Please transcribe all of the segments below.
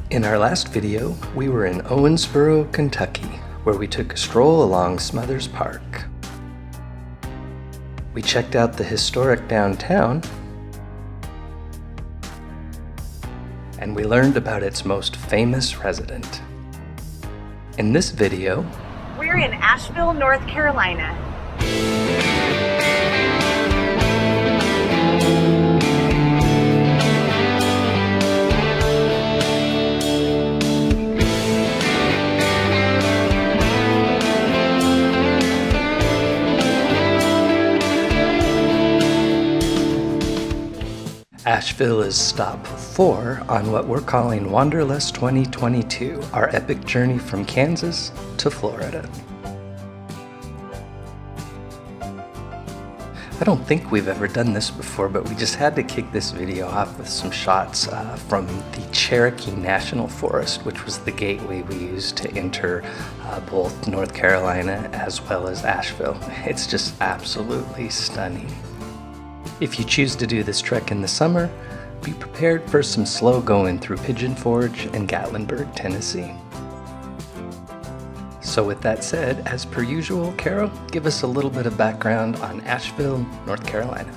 In our last video, we were in Owensboro, Kentucky, where we took a stroll along Smothers Park. We checked out the historic downtown, and we learned about its most famous resident. In this video, we're in Asheville, North Carolina. Asheville is stop 4 on what we're calling Wanderlust 2022, our epic journey from Kansas to Florida. I don't think we've ever done this before, but we just had to kick this video off with some shots from the Cherokee National Forest, which was the gateway we used to enter both North Carolina as well as Asheville. It's just absolutely stunning. If you choose to do this trek in the summer, be prepared for some slow going through Pigeon Forge and Gatlinburg, Tennessee. So with that said, as per usual, Carol, give us a little bit of background on Asheville, North Carolina.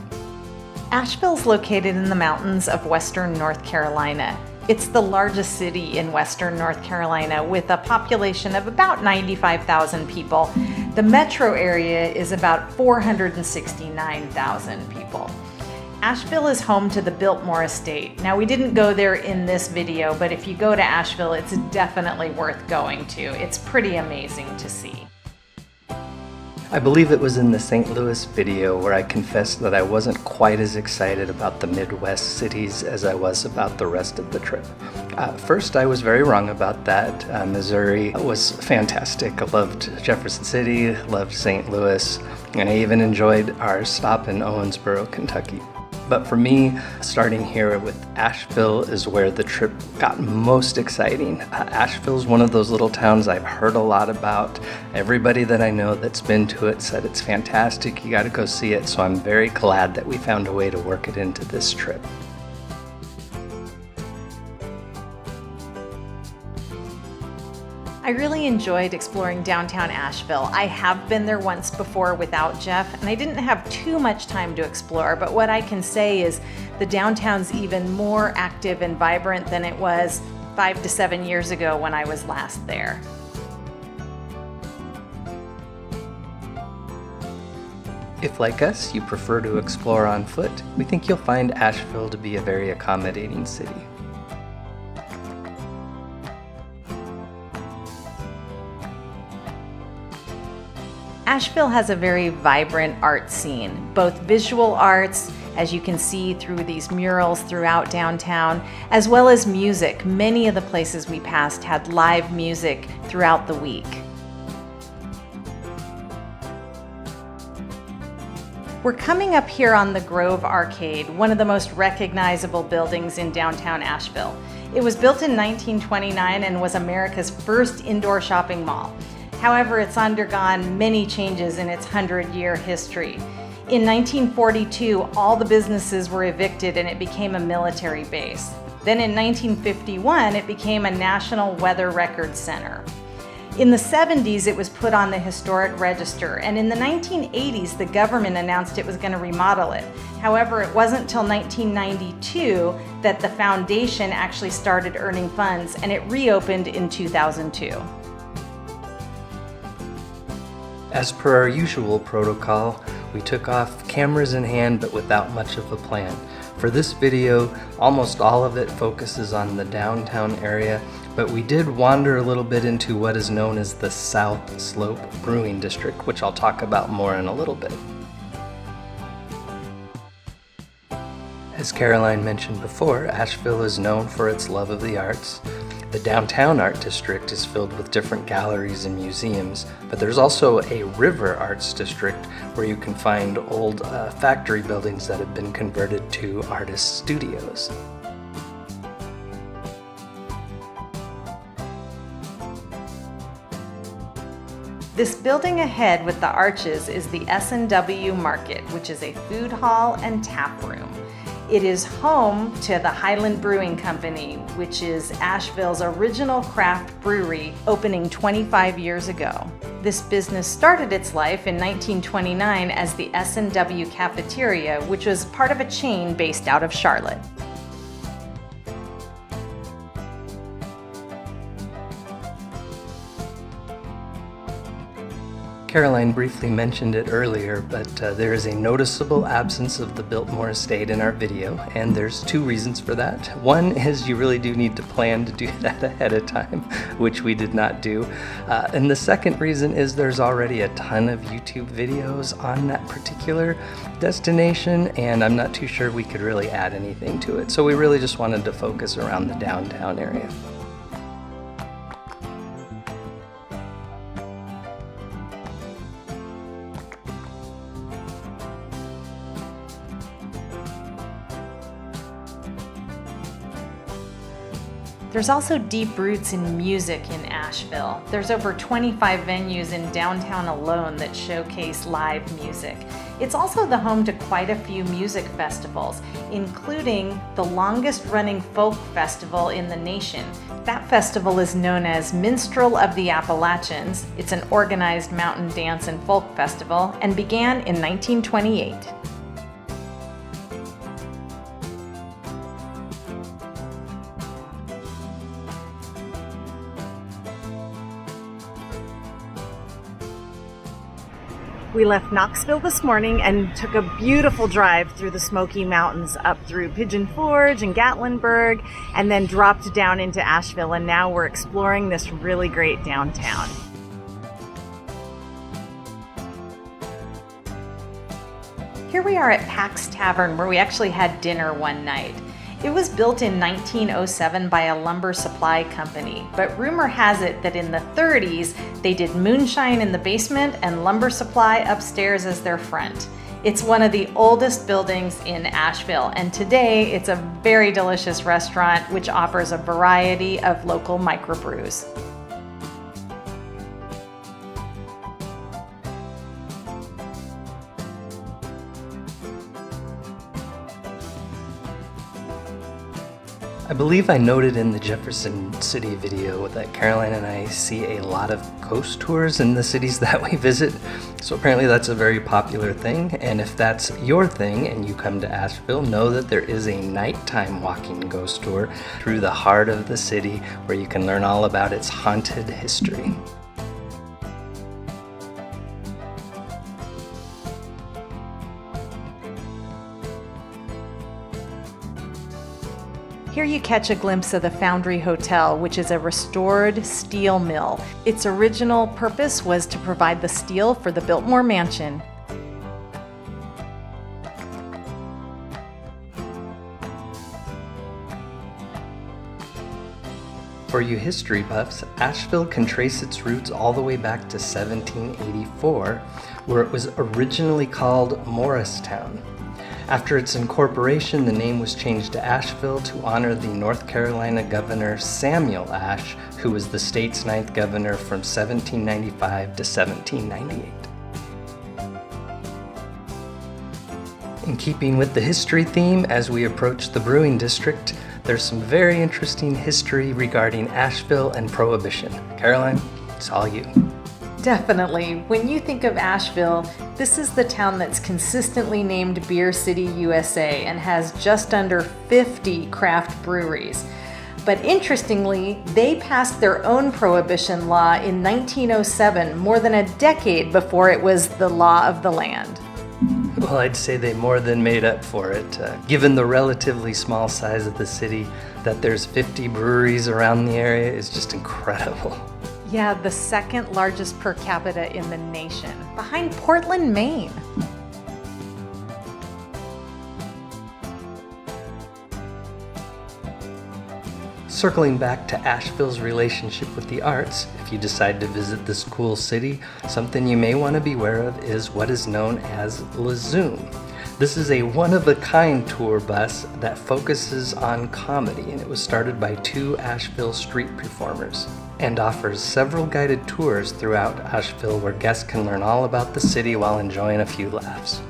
Asheville's located in the mountains of western North Carolina. It's the largest city in western North Carolina with a population of about 95,000 people. The metro area is about 469,000 people. Asheville is home to the Biltmore Estate. Now, we didn't go there in this video, but if you go to Asheville, it's definitely worth going to. It's pretty amazing to see. I believe it was in the St. Louis video where I confessed that I wasn't quite as excited about the Midwest cities as I was about the rest of the trip. First, I was very wrong about that. Missouri was fantastic. I loved Jefferson City, loved St. Louis, and I even enjoyed our stop in Owensboro, Kentucky. But for me, starting here with Asheville is where the trip got most exciting. Asheville is one of those little towns I've heard a lot about. Everybody that I know that's been to it said it's fantastic, you gotta go see it, so I'm very glad that we found a way to work it into this trip. I really enjoyed exploring downtown Asheville. I have been there once before without Jeff, and I didn't have too much time to explore, but what I can say is the downtown's even more active and vibrant than it was 5 to 7 years ago when I was last there. If, like us, you prefer to explore on foot, we think you'll find Asheville to be a very accommodating city. Asheville has a very vibrant art scene, both visual arts, as you can see through these murals throughout downtown, as well as music. Many of the places we passed had live music throughout the week. We're coming up here on the Grove Arcade, one of the most recognizable buildings in downtown Asheville. It was built in 1929 and was America's first indoor shopping mall. However, it's undergone many changes in its 100-year history. In 1942, all the businesses were evicted and it became a military base. Then in 1951, it became a National Weather Records Center. In the 70s, it was put on the Historic Register, and in the 1980s, the government announced it was going to remodel it. However, it wasn't until 1992 that the foundation actually started earning funds, and it reopened in 2002. As per our usual protocol, we took off cameras in hand but without much of a plan. For this video, almost all of it focuses on the downtown area, but we did wander a little bit into what is known as the South Slope Brewing District, which I'll talk about more in a little bit. As Caroline mentioned before, Asheville is known for its love of the arts. The downtown art district is filled with different galleries and museums, but there's also a river arts district where you can find old factory buildings that have been converted to artist studios. This building ahead with the arches is the S&W Market, which is a food hall and tap room. It is home to the Highland Brewing Company, which is Asheville's original craft brewery, opening 25 years ago. This business started its life in 1929 as the S&W Cafeteria, which was part of a chain based out of Charlotte. Caroline briefly mentioned it earlier, but there is a noticeable absence of the Biltmore estate in our video, and there's two reasons for that. One is you really do need to plan to do that ahead of time, which we did not do. And the second reason is there's already a ton of YouTube videos on that particular destination, and I'm not too sure we could really add anything to it. So we really just wanted to focus around the downtown area. There's also deep roots in music in Asheville. There's over 25 venues in downtown alone that showcase live music. It's also the home to quite a few music festivals, including the longest running folk festival in the nation. That festival is known as Minstrel of the Appalachians. It's an organized mountain dance and folk festival and began in 1928. We left Knoxville this morning and took a beautiful drive through the Smoky Mountains up through Pigeon Forge and Gatlinburg, and then dropped down into Asheville, and now we're exploring this really great downtown. Here we are at Pack's Tavern, where we actually had dinner one night. It was built in 1907 by a lumber supply company, but rumor has it that in the 30s they did moonshine in the basement and lumber supply upstairs as their front. It's one of the oldest buildings in Asheville, and today it's a very delicious restaurant which offers a variety of local microbrews. I believe I noted in the Jefferson City video that Caroline and I see a lot of ghost tours in the cities that we visit, so apparently that's a very popular thing, and if that's your thing and you come to Asheville, know that there is a nighttime walking ghost tour through the heart of the city where you can learn all about its haunted history. Here you catch a glimpse of the Foundry Hotel, which is a restored steel mill. Its original purpose was to provide the steel for the Biltmore Mansion. For you history buffs, Asheville can trace its roots all the way back to 1784, where it was originally called Morristown. After its incorporation, the name was changed to Asheville to honor the North Carolina governor Samuel Ashe, who was the state's 9th governor from 1795 to 1798. In keeping with the history theme, as we approach the Brewing District, there's some very interesting history regarding Asheville and Prohibition. Caroline, it's all you. Definitely. When you think of Asheville, this is the town that's consistently named Beer City, USA, and has just under 50 craft breweries. But interestingly, they passed their own prohibition law in 1907, more than a decade before it was the law of the land. Well, I'd say they more than made up for it. Given the relatively small size of the city, that there's 50 breweries around the area is just incredible. Yeah, the second largest per capita in the nation, behind Portland, Maine. Circling back to Asheville's relationship with the arts, if you decide to visit this cool city, something you may want to be aware of is what is known as Lazoom. This is a one-of-a-kind tour bus that focuses on comedy, and it was started by 2 Asheville street performers and offers several guided tours throughout Asheville where guests can learn all about the city while enjoying a few laughs.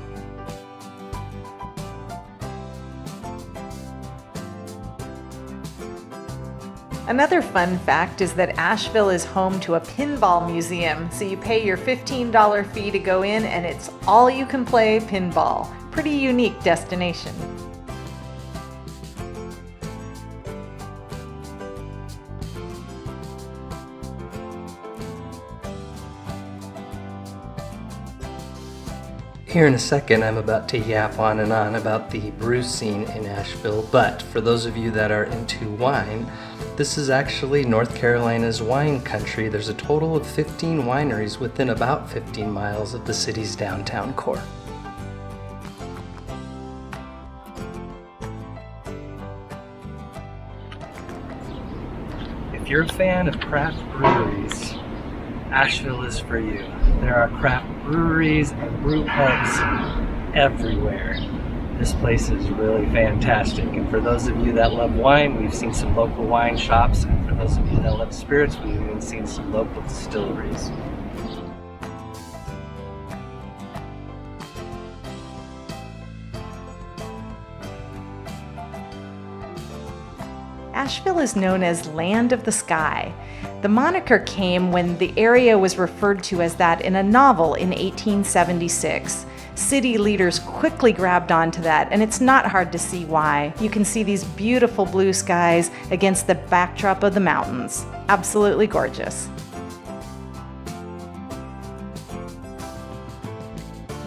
Another fun fact is that Asheville is home to a pinball museum, so you pay your $15 fee to go in and it's all you can play pinball. Pretty unique destination. Here in a second, I'm about to yap on and on about the brew scene in Asheville, but for those of you that are into wine, this is actually North Carolina's wine country. There's a total of 15 wineries within about 15 miles of the city's downtown core. If you're a fan of craft breweries, Asheville is for you. There are craft breweries and brew pubs everywhere. This place is really fantastic. And for those of you that love wine, we've seen some local wine shops. And for those of you that love spirits, we've even seen some local distilleries. Asheville is known as Land of the Sky. The moniker came when the area was referred to as that in a novel in 1876. City leaders quickly grabbed onto that, and it's not hard to see why. You can see these beautiful blue skies against the backdrop of the mountains. Absolutely gorgeous.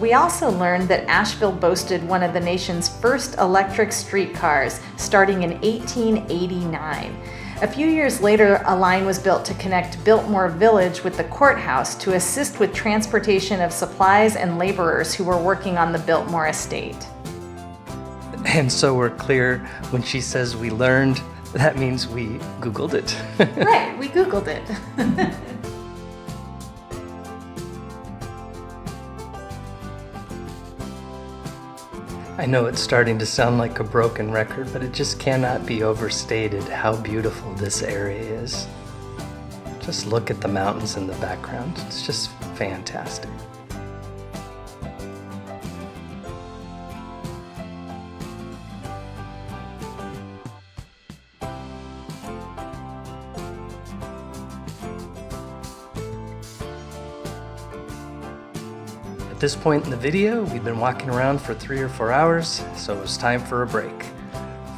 We also learned that Asheville boasted one of the nation's first electric streetcars, starting in 1889. A few years later, a line was built to connect Biltmore Village with the courthouse to assist with transportation of supplies and laborers who were working on the Biltmore estate. And so we're clear when she says we learned, that means we Googled it. Right, we Googled it. I know it's starting to sound like a broken record, but it just cannot be overstated how beautiful this area is. Just look at the mountains in the background. It's just fantastic. At this point in the video, we've been walking around for 3 or 4 hours, so it was time for a break.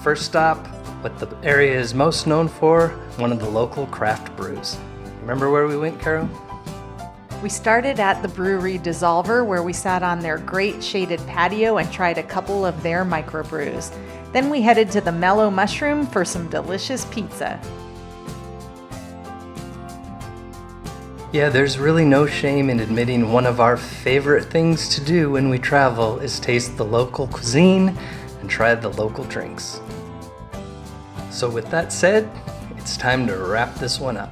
First stop, what the area is most known for, one of the local craft brews. Remember where we went, Carol? We started at the brewery Dissolver, where we sat on their great shaded patio and tried a couple of their microbrews. Then we headed to the Mellow Mushroom for some delicious pizza. Yeah, there's really no shame in admitting one of our favorite things to do when we travel is taste the local cuisine and try the local drinks. So with that said, it's time to wrap this one up.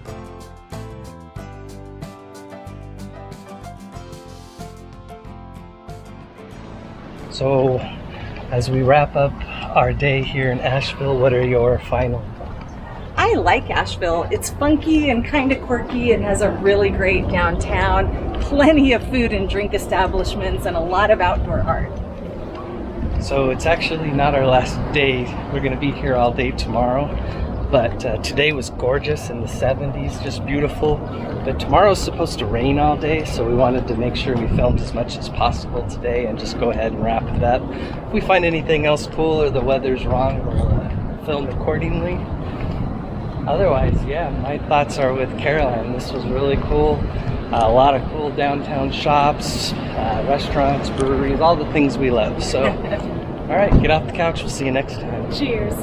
So as we wrap up our day here in Asheville, what are your final thoughts? I like Asheville. It's funky and kind of quirky. It has a really great downtown, plenty of food and drink establishments, and a lot of outdoor art. So it's actually not our last day. We're going to be here all day tomorrow. But today was gorgeous in the 70s, just beautiful. But tomorrow's supposed to rain all day, so we wanted to make sure we filmed as much as possible today and just go ahead and wrap it up. If we find anything else cool or the weather's wrong, we'll film accordingly. Otherwise, yeah, my thoughts are with Caroline. This was really cool. A lot of cool downtown shops, restaurants, breweries, all the things we love. So, all right, get off the couch. We'll see you next time. Cheers.